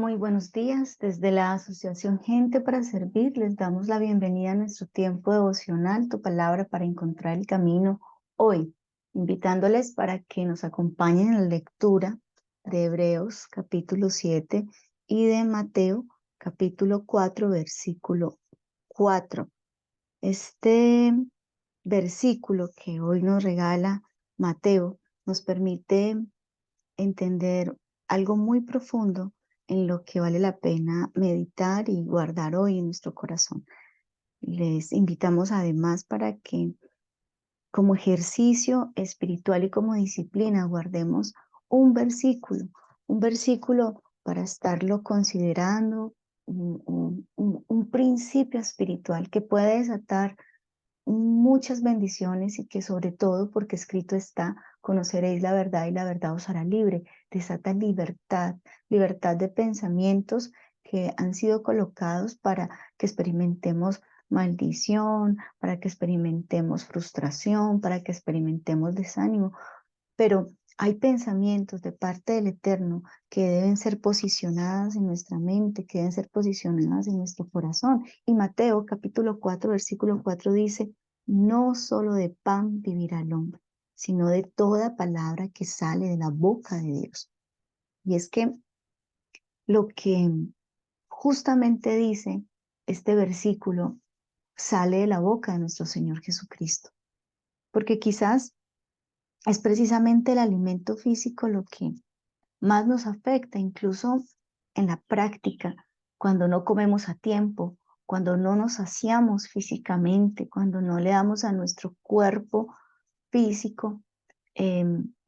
Muy buenos días. Desde la Asociación Gente para Servir les damos la bienvenida a nuestro tiempo devocional, tu palabra para encontrar el camino hoy, invitándoles para que nos acompañen en la lectura de Hebreos capítulo 7 y de Mateo capítulo 4 versículo 4. Este versículo que hoy nos regala Mateo nos permite entender algo muy profundo en lo que vale la pena meditar y guardar hoy en nuestro corazón. Les invitamos además para que como ejercicio espiritual y como disciplina guardemos un versículo para estarlo considerando, un principio espiritual que puede desatar muchas bendiciones y que sobre todo, porque escrito está, conoceréis la verdad y la verdad os hará libre. Desata libertad, libertad de pensamientos que han sido colocados para que experimentemos maldición, para que experimentemos frustración, para que experimentemos desánimo. Pero hay pensamientos de parte del Eterno que deben ser posicionadas en nuestra mente, que deben ser posicionadas en nuestro corazón. Y Mateo capítulo 4, versículo 4 dice, no solo de pan vivirá el hombre, sino de toda palabra que sale de la boca de Dios. Y es que lo que justamente dice este versículo sale de la boca de nuestro Señor Jesucristo. Porque quizás es precisamente el alimento físico lo que más nos afecta, incluso en la práctica, cuando no comemos a tiempo, cuando no nos saciamos físicamente, cuando no le damos a nuestro cuerpo físico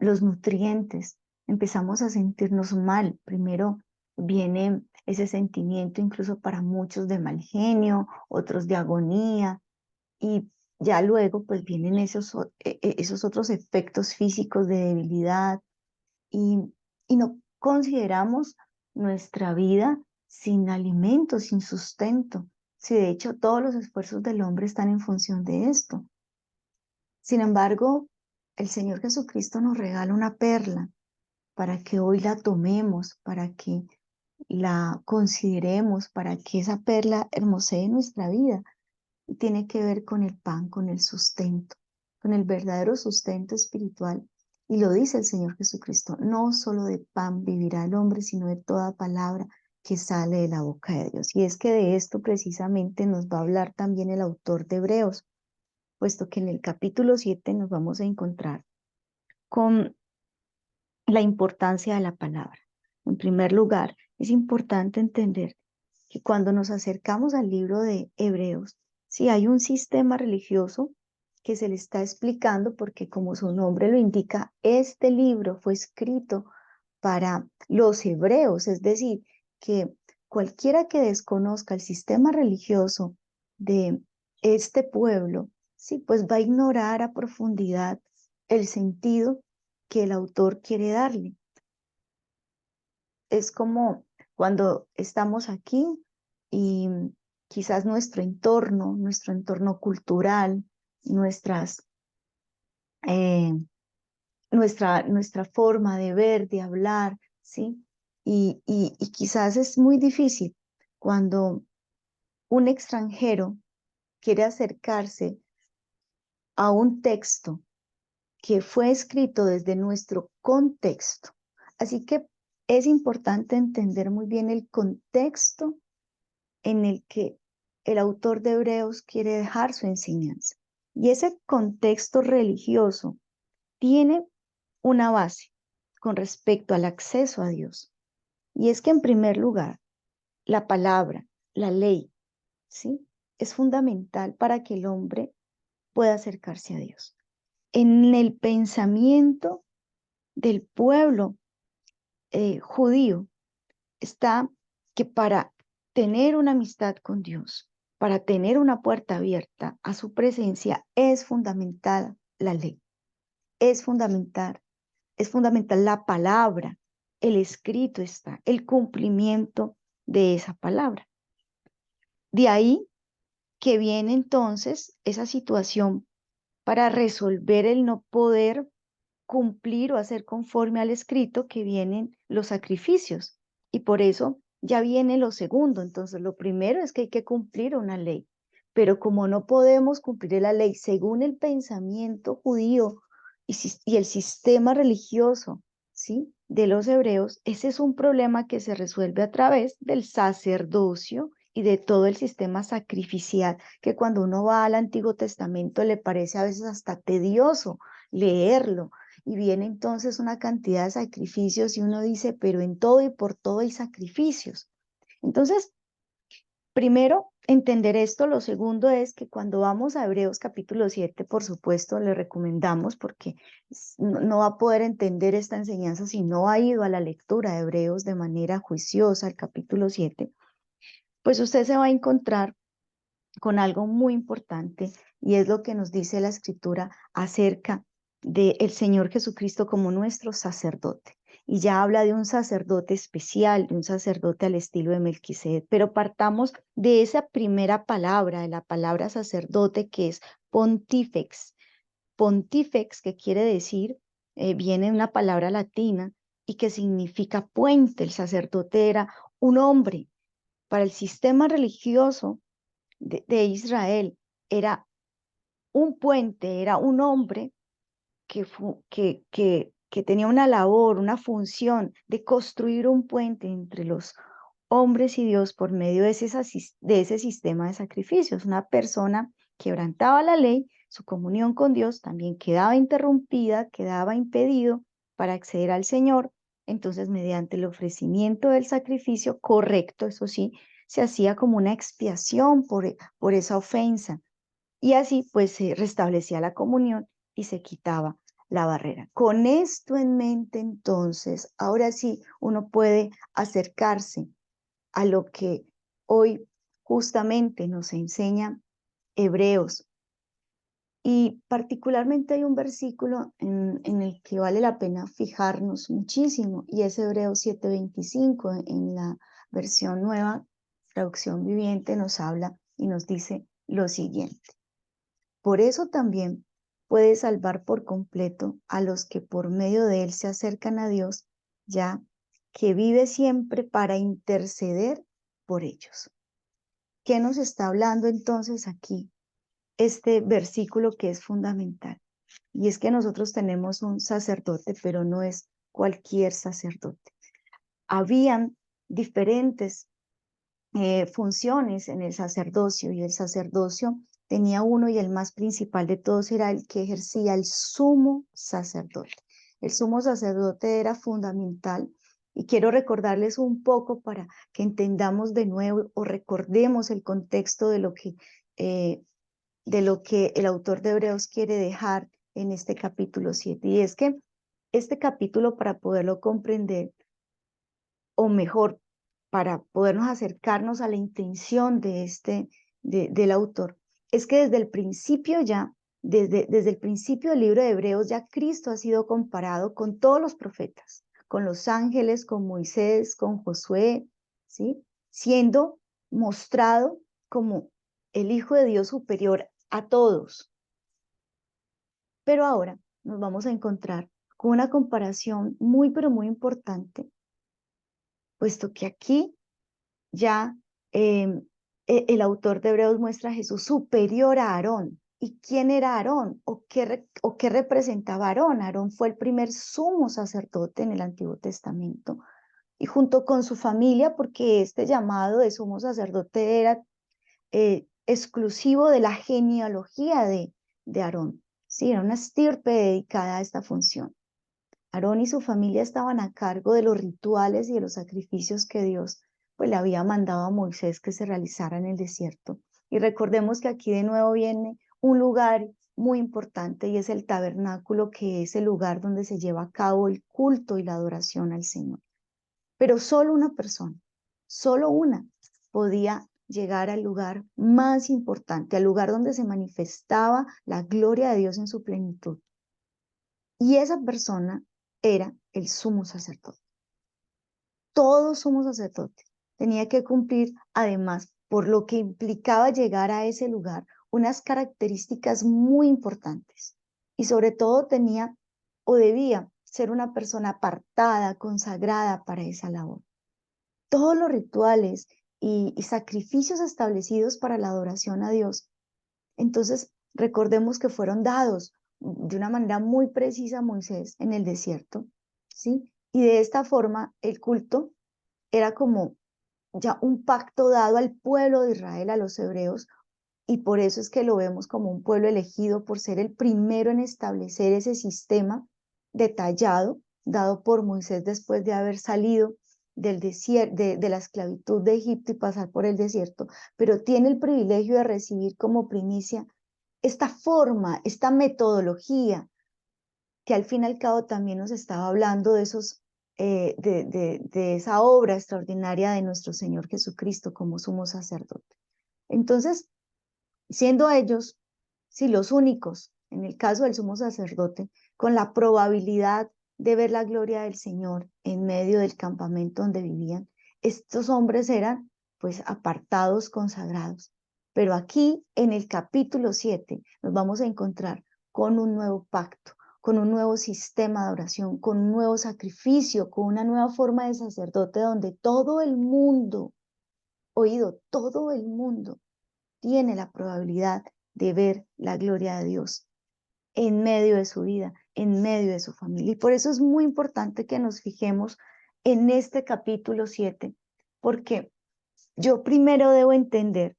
los nutrientes, empezamos a sentirnos mal. Primero viene ese sentimiento incluso para muchos de mal genio, otros de agonía, y ya luego pues vienen esos otros efectos físicos de debilidad y, y no consideramos nuestra vida sin alimento, sin sustento. Si de hecho todos los esfuerzos del hombre están en función de esto. Sin embargo, el Señor Jesucristo nos regala una perla para que hoy la tomemos, para que la consideremos, para que esa perla hermosee nuestra vida. Y tiene que ver con el pan, con el sustento, con el verdadero sustento espiritual. Y lo dice el Señor Jesucristo, no solo de pan vivirá el hombre, sino de toda palabra que sale de la boca de Dios. Y es que de esto precisamente nos va a hablar también el autor de Hebreos, puesto que en el capítulo 7 nos vamos a encontrar con la importancia de la palabra. En primer lugar, es importante entender que cuando nos acercamos al libro de Hebreos, sí hay un sistema religioso que se le está explicando porque como su nombre lo indica, este libro fue escrito para los hebreos, es decir, que cualquiera que desconozca el sistema religioso de este pueblo, sí, pues va a ignorar a profundidad el sentido que el autor quiere darle. Es como cuando estamos aquí y quizás nuestro entorno cultural, nuestras, eh, nuestra forma de ver, de hablar, ¿sí? Y quizás es muy difícil cuando un extranjero quiere acercarse a un texto que fue escrito desde nuestro contexto. Así que es importante entender muy bien el contexto en el que el autor de Hebreos quiere dejar su enseñanza. Y ese contexto religioso tiene una base con respecto al acceso a Dios. Y es que en primer lugar, la palabra, la ley, ¿sí? Es fundamental para que el hombre pueda acercarse a Dios. En el pensamiento del pueblo judío está que para tener una amistad con Dios, para tener una puerta abierta a su presencia, es fundamental la ley, es es fundamental la palabra, el escrito está, el cumplimiento de esa palabra. De ahí que viene entonces esa situación para resolver el no poder cumplir o hacer conforme al escrito que vienen los sacrificios. Y por eso ya viene lo segundo. Entonces, lo primero es que hay que cumplir una ley. Pero como no podemos cumplir la ley según el pensamiento judío y el sistema religioso, ¿sí?, de los hebreos, ese es un problema que se resuelve a través del sacerdocio y de todo el sistema sacrificial, que cuando uno va al Antiguo Testamento le parece a veces hasta tedioso leerlo. Y viene entonces una cantidad de sacrificios y uno dice, pero en todo y por todo hay sacrificios. Entonces, primero, entender esto. Lo segundo es que cuando vamos a Hebreos capítulo 7, por supuesto, le recomendamos porque no va a poder entender esta enseñanza si no ha ido a la lectura de Hebreos de manera juiciosa, el capítulo 7, pues usted se va a encontrar con algo muy importante y es lo que nos dice la Escritura acerca del Señor Jesucristo como nuestro sacerdote. Y ya habla de un sacerdote especial, de un sacerdote al estilo de Melquisedec. Pero partamos de esa primera palabra, de la palabra sacerdote, que es pontífex. Pontífex, que quiere decir, viene de una palabra latina y que significa puente. El sacerdote era un hombre. Para el sistema religioso de Israel era un puente, era un hombre que tenía una labor, una función de construir un puente entre los hombres y Dios por medio de ese sistema de sacrificios. Una persona quebrantaba la ley, su comunión con Dios también quedaba interrumpida, quedaba impedido para acceder al Señor. Entonces, mediante el ofrecimiento del sacrificio correcto, eso sí, se hacía como una expiación por esa ofensa. Y así pues se restablecía la comunión y se quitaba la barrera. Con esto en mente, entonces, ahora sí uno puede acercarse a lo que hoy justamente nos enseña Hebreos. Y particularmente hay un versículo en el que vale la pena fijarnos muchísimo, y es Hebreos 7:25. En la versión nueva, traducción viviente, nos habla y nos dice lo siguiente: por eso también puede salvar por completo a los que por medio de él se acercan a Dios, ya que vive siempre para interceder por ellos. ¿Qué nos está hablando entonces aquí este versículo que es fundamental? Y es que nosotros tenemos un sacerdote, pero no es cualquier sacerdote. Habían diferentes funciones en el sacerdocio, y el sacerdocio tenía uno, y el más principal de todos era el que ejercía el sumo sacerdote. El sumo sacerdote era fundamental, y quiero recordarles un poco para que entendamos de nuevo o recordemos el contexto eh, de lo que el autor de Hebreos quiere dejar en este capítulo 7. Y es que este capítulo, para poderlo comprender, o mejor, para podernos acercarnos a la intención del autor, es que desde el principio ya, desde el principio del libro de Hebreos, ya Cristo ha sido comparado con todos los profetas, con los ángeles, con Moisés, con Josué, ¿sí? Siendo mostrado como el Hijo de Dios superior a todos. Pero ahora nos vamos a encontrar con una comparación muy, pero muy importante, puesto que aquí ya el autor de Hebreos muestra a Jesús superior a Aarón. ¿Y quién era Aarón? ¿O qué representaba Aarón? Aarón fue el primer sumo sacerdote en el Antiguo Testamento. Y junto con su familia, porque este llamado de sumo sacerdote era exclusivo de la genealogía de Aarón. Sí, era una estirpe dedicada a esta función. Aarón y su familia estaban a cargo de los rituales y de los sacrificios que Dios pues le había mandado a Moisés que se realizara en el desierto. Y recordemos que aquí de nuevo viene un lugar muy importante, y es el tabernáculo, que es el lugar donde se lleva a cabo el culto y la adoración al Señor. Pero solo una persona, solo una, podía llegar al lugar más importante, al lugar donde se manifestaba la gloria de Dios en su plenitud. Y esa persona era el sumo sacerdote. Todo sumo sacerdote tenía que cumplir, además, por lo que implicaba llegar a ese lugar, unas características muy importantes. Y sobre todo tenía o debía ser una persona apartada, consagrada para esa labor. todos los rituales y sacrificios establecidos para la adoración a Dios. Entonces, recordemos que fueron dados de una manera muy precisa a Moisés en el desierto, ¿sí? Y de esta forma, el culto era como ya un pacto dado al pueblo de Israel, a los hebreos, y por eso es que lo vemos como un pueblo elegido por ser el primero en establecer ese sistema detallado dado por Moisés después de haber salido del desierto, de la esclavitud de Egipto y pasar por el desierto, pero tiene el privilegio de recibir como primicia esta forma, esta metodología, que al fin y al cabo también nos estaba hablando de esos, de esa obra extraordinaria de nuestro Señor Jesucristo como sumo sacerdote. Entonces, siendo ellos, sí, los únicos, en el caso del sumo sacerdote, con la probabilidad de ver la gloria del Señor en medio del campamento donde vivían, estos hombres eran pues apartados, consagrados. Pero aquí en el capítulo 7 nos vamos a encontrar con un nuevo pacto, con un nuevo sistema de oración, con un nuevo sacrificio, con una nueva forma de sacerdote donde todo el mundo, oído, todo el mundo tiene la probabilidad de ver la gloria de Dios en medio de su vida, en medio de su familia. Y por eso es muy importante que nos fijemos en este capítulo 7, porque yo primero debo entender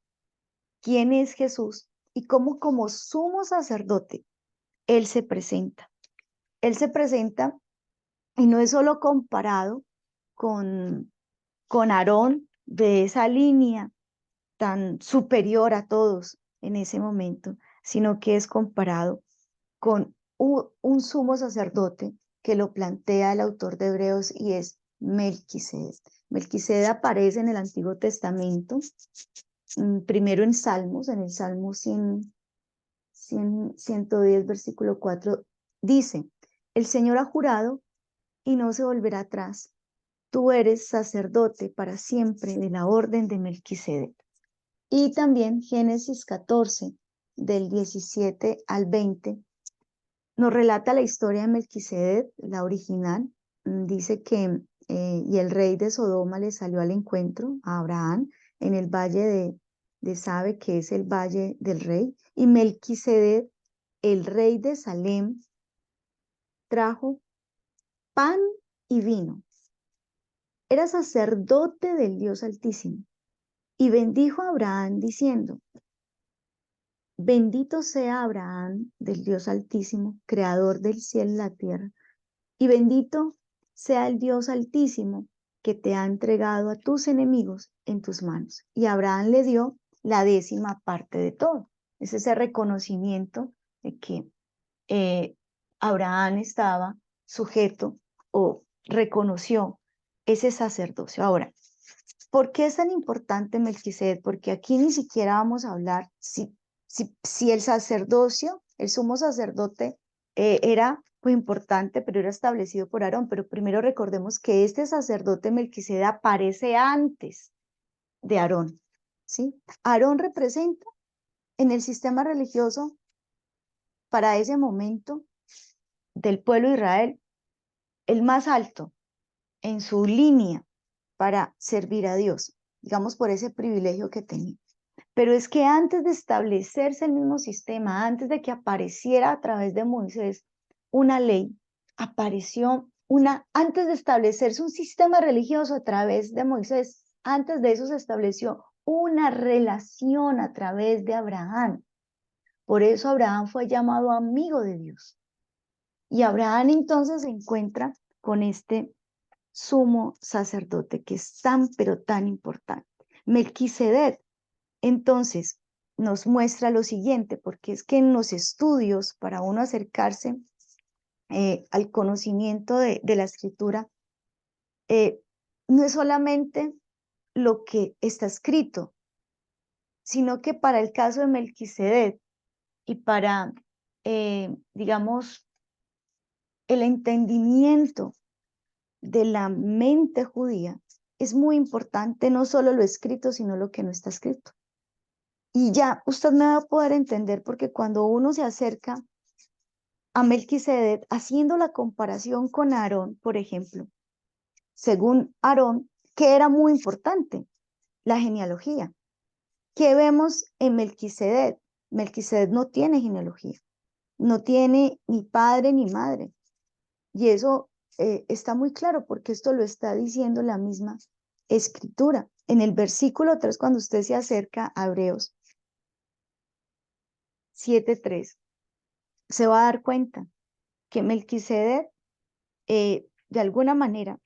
quién es Jesús y cómo como sumo sacerdote Él se presenta. Él se presenta y no es solo comparado con Aarón de esa línea tan superior a todos en ese momento, sino que es comparado con un sumo sacerdote que lo plantea el autor de Hebreos y es Melquisedec. Melquisedec aparece en el Antiguo Testamento, primero en Salmos, en el Salmo 110, versículo 4, dice, el Señor ha jurado y no se volverá atrás. Tú eres sacerdote para siempre de la orden de Melquisedec. Y también Génesis 14, del 17 al 20, nos relata la historia de Melquisedec, la original. Dice que y el rey de Sodoma le salió al encuentro a Abraham en el valle de Sabe, que es el valle del rey. Y Melquisedec, el rey de Salem, trajo pan y vino. Era sacerdote del Dios Altísimo. Y bendijo a Abraham diciendo, bendito sea Abraham del Dios Altísimo, creador del cielo y la tierra, y bendito sea el Dios Altísimo que te ha entregado a tus enemigos en tus manos. Y Abraham le dio la 10ª parte de todo. Es ese reconocimiento de que Abraham estaba sujeto o reconoció ese sacerdocio. Ahora, ¿por qué es tan importante Melquisedec? Porque aquí ni siquiera vamos a hablar si el sacerdocio, el sumo sacerdote, era muy importante, pero era establecido por Aarón. Pero primero recordemos que este sacerdote Melquisedec aparece antes de Aarón, ¿sí? Aarón representa en el sistema religioso para ese momento del pueblo de Israel el más alto en su línea para servir a Dios, digamos por ese privilegio que tenía. Pero es que antes de establecerse el mismo sistema, antes de que apareciera a través de Moisés una ley, antes de establecerse un sistema religioso a través de Moisés, antes de eso se estableció una relación a través de Abraham. Por eso Abraham fue llamado amigo de Dios. Y Abraham entonces se encuentra con este sumo sacerdote que es tan, pero tan importante. Melquisedec, entonces, nos muestra lo siguiente, porque es que en los estudios, para uno acercarse al conocimiento de la escritura, no es solamente lo que está escrito, sino que para el caso de Melquisedec y para, digamos, el entendimiento de la mente judía, es muy importante no solo lo escrito, sino lo que no está escrito. Y ya usted me va a poder entender porque cuando uno se acerca a Melquisedec, haciendo la comparación con Aarón, por ejemplo, según Aarón, que era muy importante, la genealogía. ¿Qué vemos en Melquisedec? Melquisedec no tiene genealogía, no tiene ni padre ni madre. Y eso está muy claro porque esto lo está diciendo la misma escritura. En el versículo 3, cuando usted se acerca a Hebreos 7:3, se va a dar cuenta que Melquisedec, de alguna manera,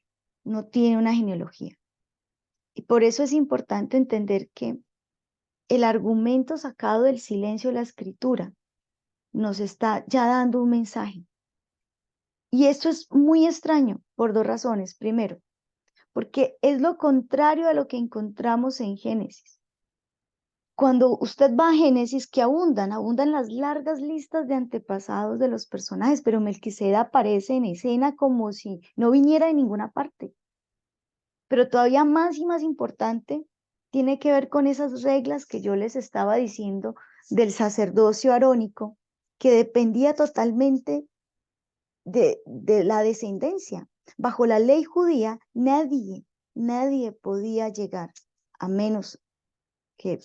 no tiene una genealogía. Y por eso es importante entender que el argumento sacado del silencio de la escritura nos está ya dando un mensaje. Y esto es muy extraño por dos razones. Primero, porque es lo contrario a lo que encontramos en Génesis. Cuando usted va a Génesis, que abundan las largas listas de antepasados de los personajes, pero Melquisedec aparece en escena como si no viniera de ninguna parte. Pero todavía más y más importante, tiene que ver con esas reglas que yo les estaba diciendo del sacerdocio arónico, que dependía totalmente de la descendencia. Bajo la ley judía, nadie podía llegar, a menos que,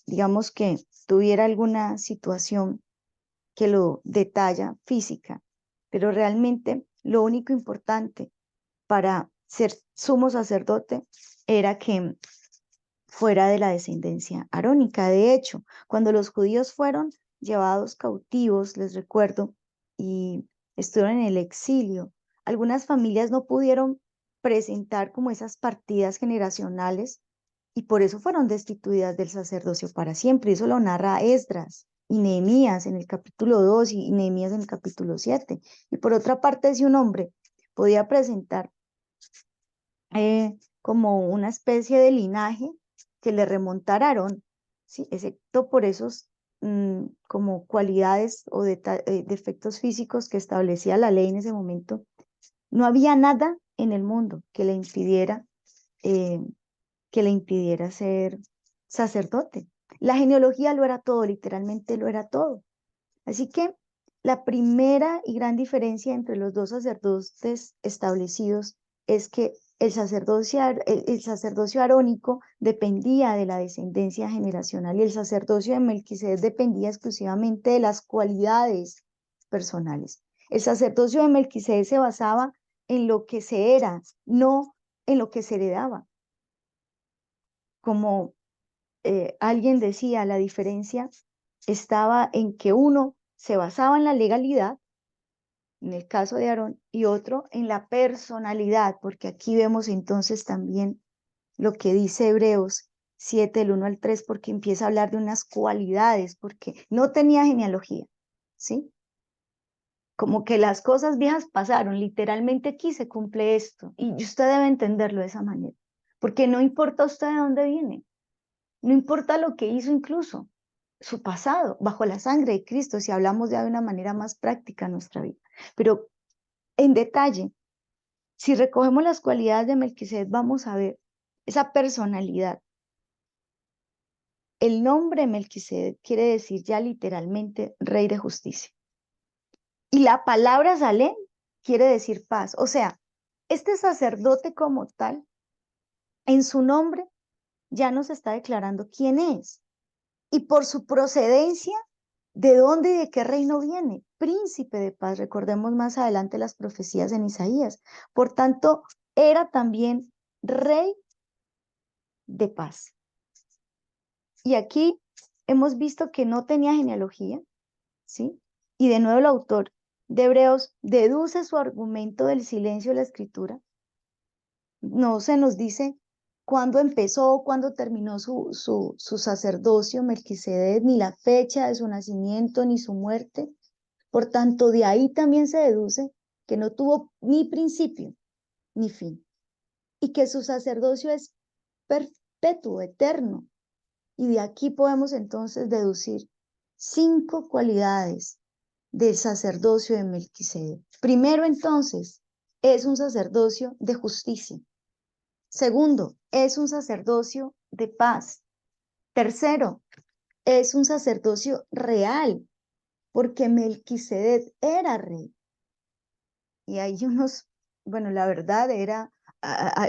digamos, que tuviera alguna situación que lo detalla física, pero realmente lo único importante para ser sumo sacerdote era que fuera de la descendencia arónica. De hecho, cuando los judíos fueron llevados cautivos, les recuerdo, y estuvieron en el exilio, algunas familias no pudieron presentar como esas partidas generacionales y por eso fueron destituidas del sacerdocio para siempre. Eso lo narra Esdras y Nehemías en el capítulo 2 y Nehemías en el capítulo 7. Y por otra parte, si un hombre podía presentar como una especie de linaje que le remontara a Aarón, ¿sí? Excepto por esos como cualidades o defectos físicos que establecía la ley en ese momento, no había nada en el mundo eh, que le impidiera ser sacerdote. La genealogía lo era todo, literalmente lo era todo. Así que la primera y gran diferencia entre los dos sacerdotes establecidos es que el sacerdocio arónico dependía de la descendencia generacional y el sacerdocio de Melquisedec dependía exclusivamente de las cualidades personales. El sacerdocio de Melquisedec se basaba en lo que se era, no en lo que se heredaba. Como alguien decía, la diferencia estaba en que uno se basaba en la legalidad, en el caso de Aarón, y otro en la personalidad, porque aquí vemos entonces también lo que dice Hebreos 7, del 1 al 3, porque empieza a hablar de unas cualidades, porque no tenía genealogía, ¿sí? Como que las cosas viejas pasaron, literalmente aquí se cumple esto, y usted debe entenderlo de esa manera, porque no importa usted de dónde viene, no importa lo que hizo incluso, su pasado, bajo la sangre de Cristo, si hablamos ya de una manera más práctica en nuestra vida. Pero en detalle, si recogemos las cualidades de Melquisedec, vamos a ver esa personalidad. El nombre Melquisedec quiere decir ya literalmente rey de justicia. Y la palabra Salem quiere decir paz. O sea, este sacerdote como tal, en su nombre, ya nos está declarando quién es. Y por su procedencia, ¿de dónde y de qué reino viene? Príncipe de paz. Recordemos más adelante las profecías en Isaías. Por tanto, era también rey de paz. Y aquí hemos visto que no tenía genealogía, ¿sí? Y de nuevo el autor de Hebreos deduce su argumento del silencio de la escritura. No se nos dice cuándo empezó, cuándo terminó su sacerdocio Melquisedec, ni la fecha de su nacimiento, ni su muerte. Por tanto, de ahí también se deduce que no tuvo ni principio ni fin y que su sacerdocio es perpetuo, eterno. Y de aquí podemos entonces deducir 5 cualidades del sacerdocio de Melquisedec. Primero, entonces, es un sacerdocio de justicia. Segundo, es un sacerdocio de paz. Tercero, es un sacerdocio real, porque Melquisedec era rey. Y hay unos, bueno, la verdad era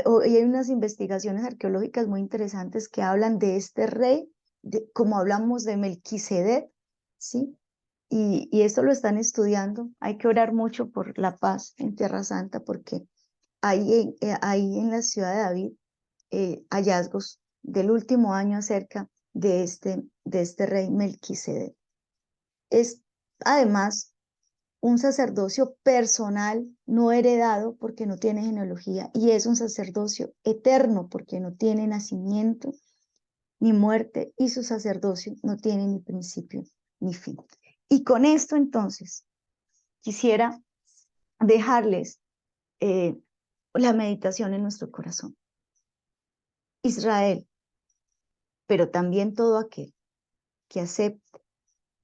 Hoy hay unas investigaciones arqueológicas muy interesantes que hablan de este rey, como hablamos de Melquisedec, ¿sí? Y esto lo están estudiando. Hay que orar mucho por la paz en Tierra Santa, porque ahí en la ciudad de David, hallazgos del último año acerca de este rey Melquisedec. Es además un sacerdocio personal, no heredado porque no tiene genealogía, y es un sacerdocio eterno porque no tiene nacimiento ni muerte, y su sacerdocio no tiene ni principio ni fin. Y con esto entonces quisiera dejarles la meditación en nuestro corazón. Israel, pero también todo aquel que acepte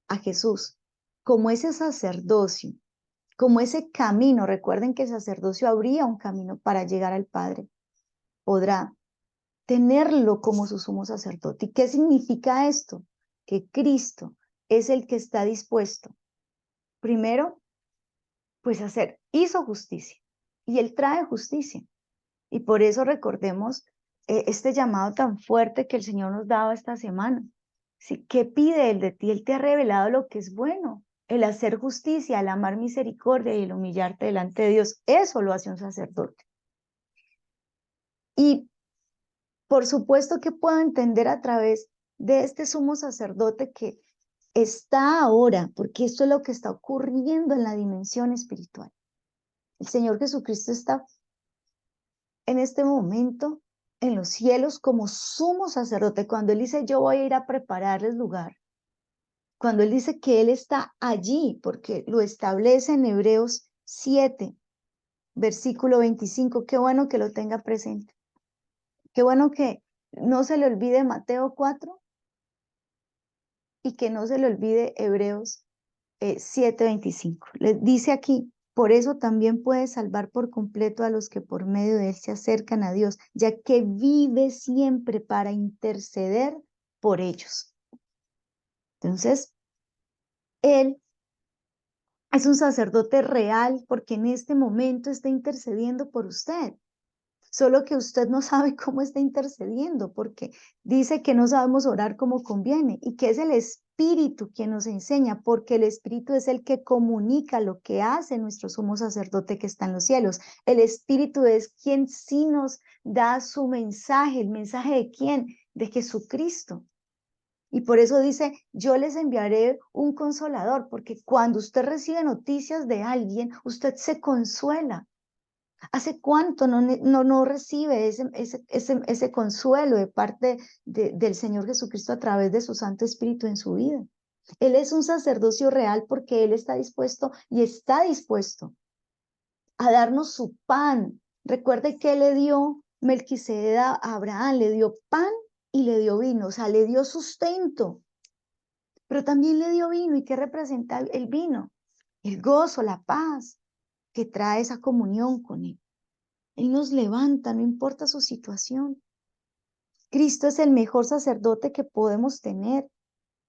a Jesús como ese sacerdocio, como ese camino. Recuerden que el sacerdocio abría un camino para llegar al Padre. Podrá tenerlo como su sumo sacerdote. ¿Y qué significa esto? Que Cristo es el que está dispuesto, primero, pues hizo justicia, y Él trae justicia. Y por eso recordemos este llamado tan fuerte que el Señor nos daba esta semana. ¿Sí? ¿Qué pide Él de ti? Él te ha revelado lo que es bueno, el hacer justicia, el amar misericordia y el humillarte delante de Dios. Eso lo hace un sacerdote. Y por supuesto que puedo entender a través de este sumo sacerdote que está ahora, porque esto es lo que está ocurriendo en la dimensión espiritual. El Señor Jesucristo está en este momento en los cielos como sumo sacerdote. Cuando Él dice, yo voy a ir a prepararles lugar, cuando Él dice que Él está allí, porque lo establece en Hebreos 7, versículo 25, qué bueno que lo tenga presente. Qué bueno que no se le olvide Mateo 4 y que no se le olvide Hebreos 7:25. Les dice aquí, por eso también puede salvar por completo a los que por medio de Él se acercan a Dios, ya que vive siempre para interceder por ellos. Entonces, Él es un sacerdote real porque en este momento está intercediendo por usted. Solo que usted no sabe cómo está intercediendo, porque dice que no sabemos orar como conviene y que es el Espíritu quien nos enseña, porque el Espíritu es el que comunica lo que hace nuestro sumo sacerdote que está en los cielos. El Espíritu es quien sí nos da su mensaje. ¿El mensaje de quién? De Jesucristo. Y por eso dice, yo les enviaré un consolador, porque cuando usted recibe noticias de alguien, usted se consuela. ¿Hace cuánto no recibe ese consuelo de parte del Señor Jesucristo a través de su Santo Espíritu en su vida? Él es un sacerdocio real porque Él está dispuesto y está dispuesto a darnos su pan. Recuerde que le dio Melquisedec a Abraham, le dio pan y le dio vino, o sea, le dio sustento, pero también le dio vino. ¿Y qué representa el vino? El gozo, la paz que trae esa comunión con Él. Él nos levanta, no importa su situación. Cristo es el mejor sacerdote que podemos tener,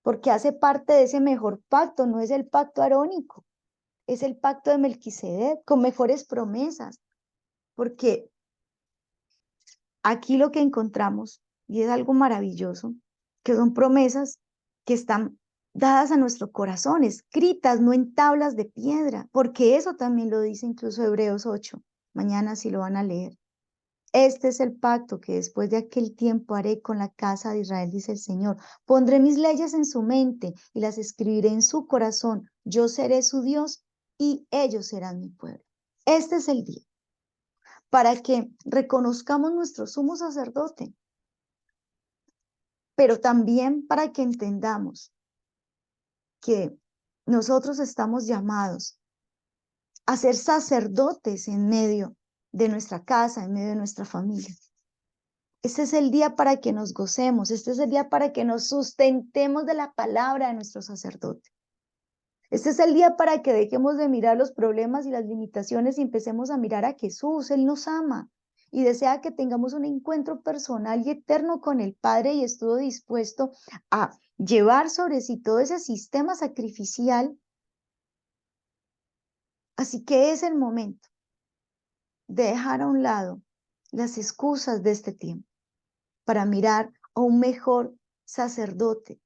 porque hace parte de ese mejor pacto, no es el pacto arónico, es el pacto de Melquisedec, con mejores promesas, porque aquí lo que encontramos, y es algo maravilloso, que son promesas que están dadas a nuestro corazón, escritas, no en tablas de piedra, porque eso también lo dice incluso Hebreos 8. Mañana sí lo van a leer. Este es el pacto que después de aquel tiempo haré con la casa de Israel, dice el Señor. Pondré mis leyes en su mente y las escribiré en su corazón. Yo seré su Dios y ellos serán mi pueblo. Este es el día para que reconozcamos nuestro sumo sacerdote, pero también para que entendamos que nosotros estamos llamados a ser sacerdotes en medio de nuestra casa, en medio de nuestra familia. Este es el día para que nos gocemos, este es el día para que nos sustentemos de la palabra de nuestro sacerdote. Este es el día para que dejemos de mirar los problemas y las limitaciones y empecemos a mirar a Jesús. Él nos ama y desea que tengamos un encuentro personal y eterno con el Padre, y estuvo dispuesto a llevar sobre sí todo ese sistema sacrificial. Así que es el momento de dejar a un lado las excusas de este tiempo para mirar a un mejor sacerdote,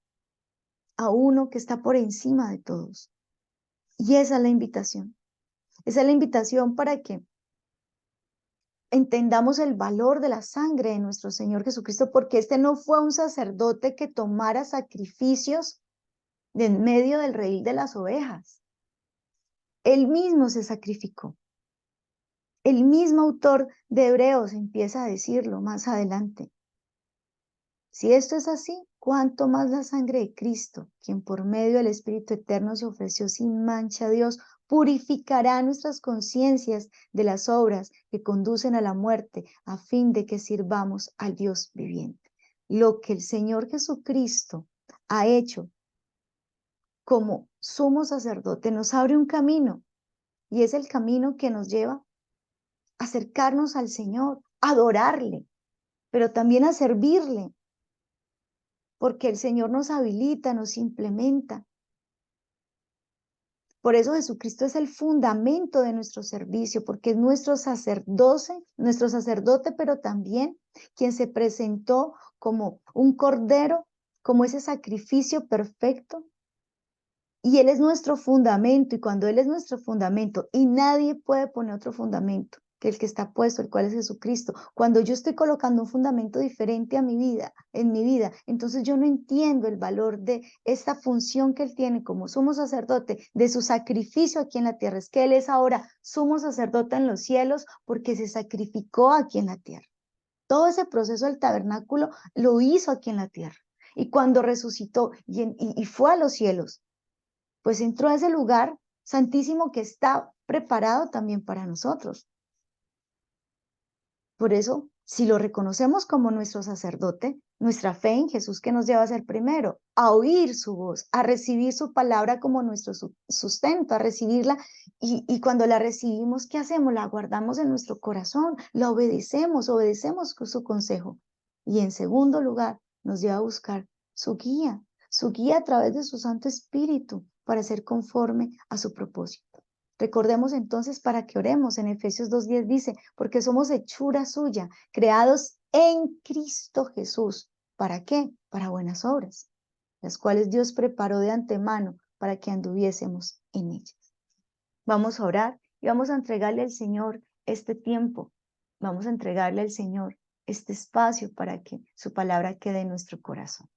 a uno que está por encima de todos. Y esa es la invitación. Esa es la invitación para que entendamos el valor de la sangre de nuestro Señor Jesucristo, porque este no fue un sacerdote que tomara sacrificios de en medio del redil de las ovejas. Él mismo se sacrificó. El mismo autor de Hebreos empieza a decirlo más adelante. Si esto es así, ¿cuánto más la sangre de Cristo, quien por medio del Espíritu Eterno se ofreció sin mancha a Dios, purificará nuestras conciencias de las obras que conducen a la muerte, a fin de que sirvamos al Dios viviente? Lo que el Señor Jesucristo ha hecho como sumo sacerdote nos abre un camino, y es el camino que nos lleva a acercarnos al Señor, a adorarle, pero también a servirle, porque el Señor nos habilita, nos implementa. Por eso Jesucristo es el fundamento de nuestro servicio, porque es nuestro sacerdote, pero también quien se presentó como un cordero, como ese sacrificio perfecto. Y Él es nuestro fundamento, y cuando Él es nuestro fundamento, y nadie puede poner otro fundamento que el que está puesto, el cual es Jesucristo. Cuando yo estoy colocando un fundamento diferente a mi vida, en mi vida, entonces yo no entiendo el valor de esta función que Él tiene como sumo sacerdote, de su sacrificio aquí en la tierra. Es que Él es ahora sumo sacerdote en los cielos porque se sacrificó aquí en la tierra. Todo ese proceso del tabernáculo lo hizo aquí en la tierra. Y cuando resucitó y fue a los cielos, pues entró a ese lugar santísimo que está preparado también para nosotros. Por eso, si lo reconocemos como nuestro sacerdote, nuestra fe en Jesús que nos lleva a ser primero, a oír su voz, a recibir su palabra como nuestro sustento, a recibirla, y cuando la recibimos, ¿qué hacemos? La guardamos en nuestro corazón, la obedecemos su consejo. Y en segundo lugar, nos lleva a buscar su guía a través de su Santo Espíritu para ser conforme a su propósito. Recordemos entonces para que oremos. En Efesios 2:10 dice, porque somos hechura suya, creados en Cristo Jesús. ¿Para qué? Para buenas obras, las cuales Dios preparó de antemano para que anduviésemos en ellas. Vamos a orar y vamos a entregarle al Señor este tiempo. Vamos a entregarle al Señor este espacio para que su palabra quede en nuestro corazón.